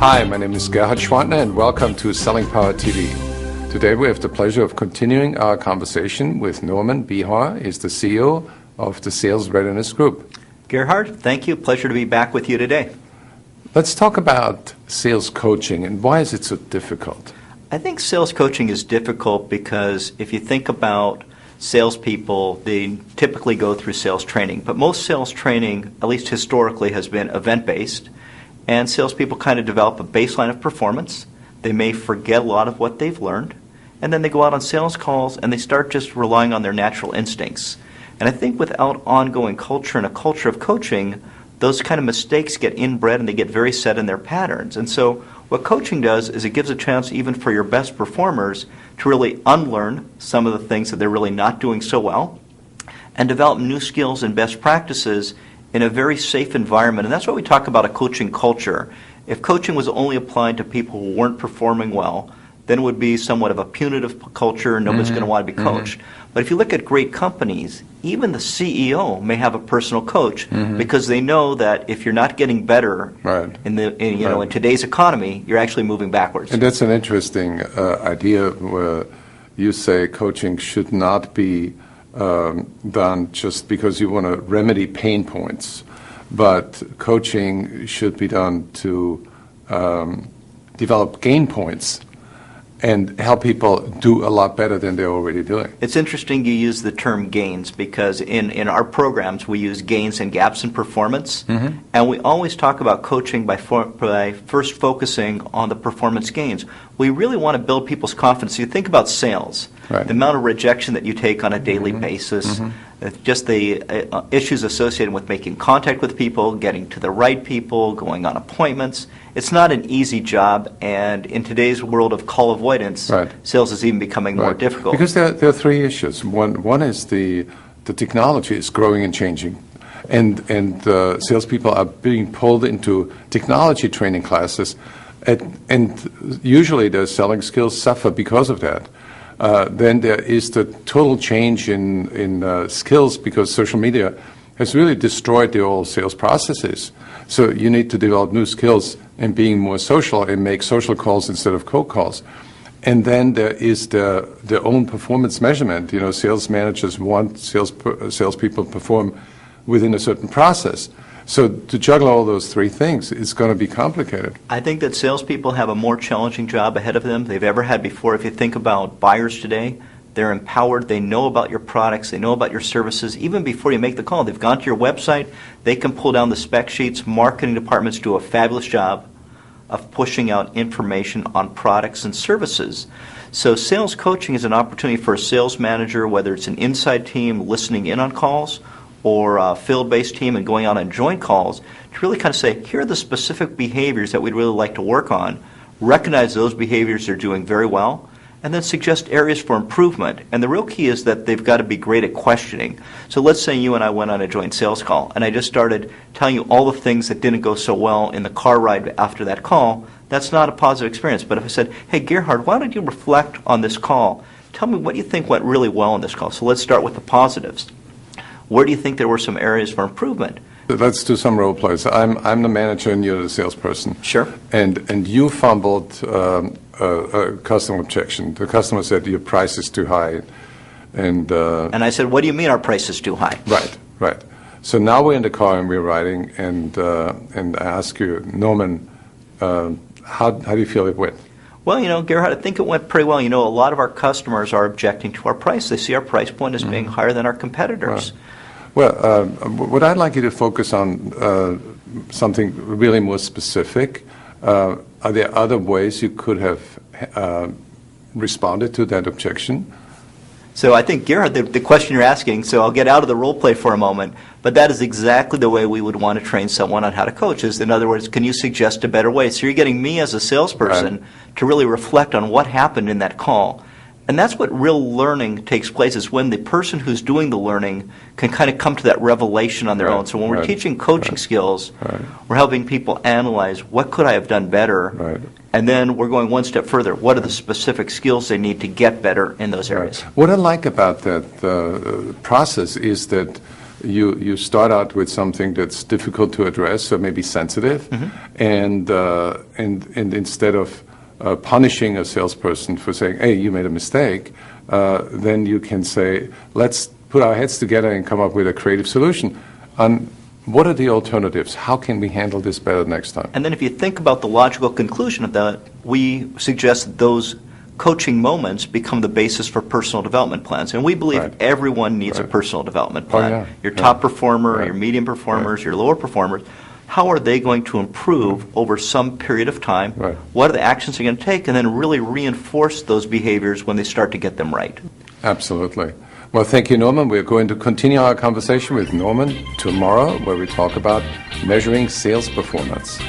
Hi, my name is Gerhard Schwantner and welcome to Selling Power TV. Today we have the pleasure of continuing our conversation with Norman Behar. He's the CEO of the Sales Readiness Group. Gerhard, thank you. Pleasure to be back with you today. Let's talk about sales coaching and why is it so difficult? I think sales coaching is difficult because if you think about salespeople, they typically go through sales training. But most sales training, at least historically, has been event-based. And salespeople kind of develop a baseline of performance. They may forget a lot of what they've learned. And then they go out on sales calls and they start just relying on their natural instincts. And I think without ongoing culture and a culture of coaching, those kind of mistakes get inbred and they get very set in their patterns. And so what coaching does is it gives a chance even for your best performers to really unlearn some of the things that they're really not doing so well and develop new skills and best practices in a very safe environment. And that's why we talk about a coaching culture. If coaching was only applied to people who weren't performing well, then it would be somewhat of a punitive culture and nobody's going to want to be coached. But if you look at great companies, even the CEO may have a personal coach because they know that if you're not getting better in today's economy, you're actually moving backwards. And that's an interesting idea where you say coaching should not be done just because you want to remedy pain points, but coaching should be done to develop gain points and help people do a lot better than they're already doing. It's interesting you use the term gains because in our programs we use gains and gaps in performance, and we always talk about coaching by first focusing on the performance gains. We really want to build people's confidence. You think about sales, the amount of rejection that you take on a daily basis, just the issues associated with making contact with people, getting to the right people, going on appointments. It's not an easy job, and in today's world of call avoidance, sales is even becoming more difficult. Because there are three issues. One is the technology is growing and changing, and salespeople are being pulled into technology training classes, and usually their selling skills suffer because of that. Then there is the total change in skills because social media has really destroyed the old sales processes. So you need to develop new skills in being more social and make social calls instead of cold calls. And then there is their own performance measurement. You know, sales managers want salespeople to perform within a certain process. So to juggle all those three things, it's going to be complicated. I think that salespeople have a more challenging job ahead of them they've ever had before. If you think about buyers today, they're empowered. They know about your products. They know about your services. Even before you make the call, they've gone to your website. They can pull down the spec sheets. Marketing departments do a fabulous job of pushing out information on products and services. So sales coaching is an opportunity for a sales manager, whether it's an inside team listening in on calls or a field-based team and going out on joint calls, to really kind of say, here are the specific behaviors that we'd really like to work on, recognize those behaviors they're doing very well, and then suggest areas for improvement. And the real key is that they've got to be great at questioning. So let's say you and I went on a joint sales call, and I just started telling you all the things that didn't go so well in the car ride after that call. That's not a positive experience. But if I said, hey, Gerhard, why don't you reflect on this call? Tell me what you think went really well in this call. So let's start with the positives. Where do you think there were some areas for improvement? Let's do some role plays. I'm the manager and you're the salesperson. Sure. And you fumbled a customer objection. The customer said your price is too high, and I said, what do you mean our price is too high? Right. So now we're in the car and we're riding, and I ask you, Norman, how do you feel it went? Well, Gerhard, I think it went pretty well. A lot of our customers are objecting to our price. They see our price point as being higher than our competitors. Right. Well, what I'd like you to focus on something really more specific. Are there other ways you could have responded to that objection? So I think, Gerhard, the question you're asking, so I'll get out of the role play for a moment, but that is exactly the way we would want to train someone on how to coach. Is, in other words, can you suggest a better way? So you're getting me as a salesperson to really reflect on what happened in that call. And that's what real learning takes place, is when the person who's doing the learning can kind of come to that revelation on their own. So when we're teaching coaching skills, we're helping people analyze what could I have done better, and then we're going one step further. What are the specific skills they need to get better in those areas? What I like about that process is that you start out with something that's difficult to address or maybe sensitive, and instead of punishing a salesperson for saying, hey, you made a mistake, then you can say, let's put our heads together and come up with a creative solution. What are the alternatives? How can we handle this better next time? And then if you think about the logical conclusion of that, we suggest that those coaching moments become the basis for personal development plans. And we believe Right. everyone needs a Right. personal development Oh, plan. yeah. Your Yeah. top performer, Right. your medium performers, your lower performers. How are they going to improve over some period of time? Right. What are the actions they're going to take? And then really reinforce those behaviors when they start to get them right. Absolutely. Well, thank you, Norman. We're going to continue our conversation with Norman tomorrow, where we talk about measuring sales performance.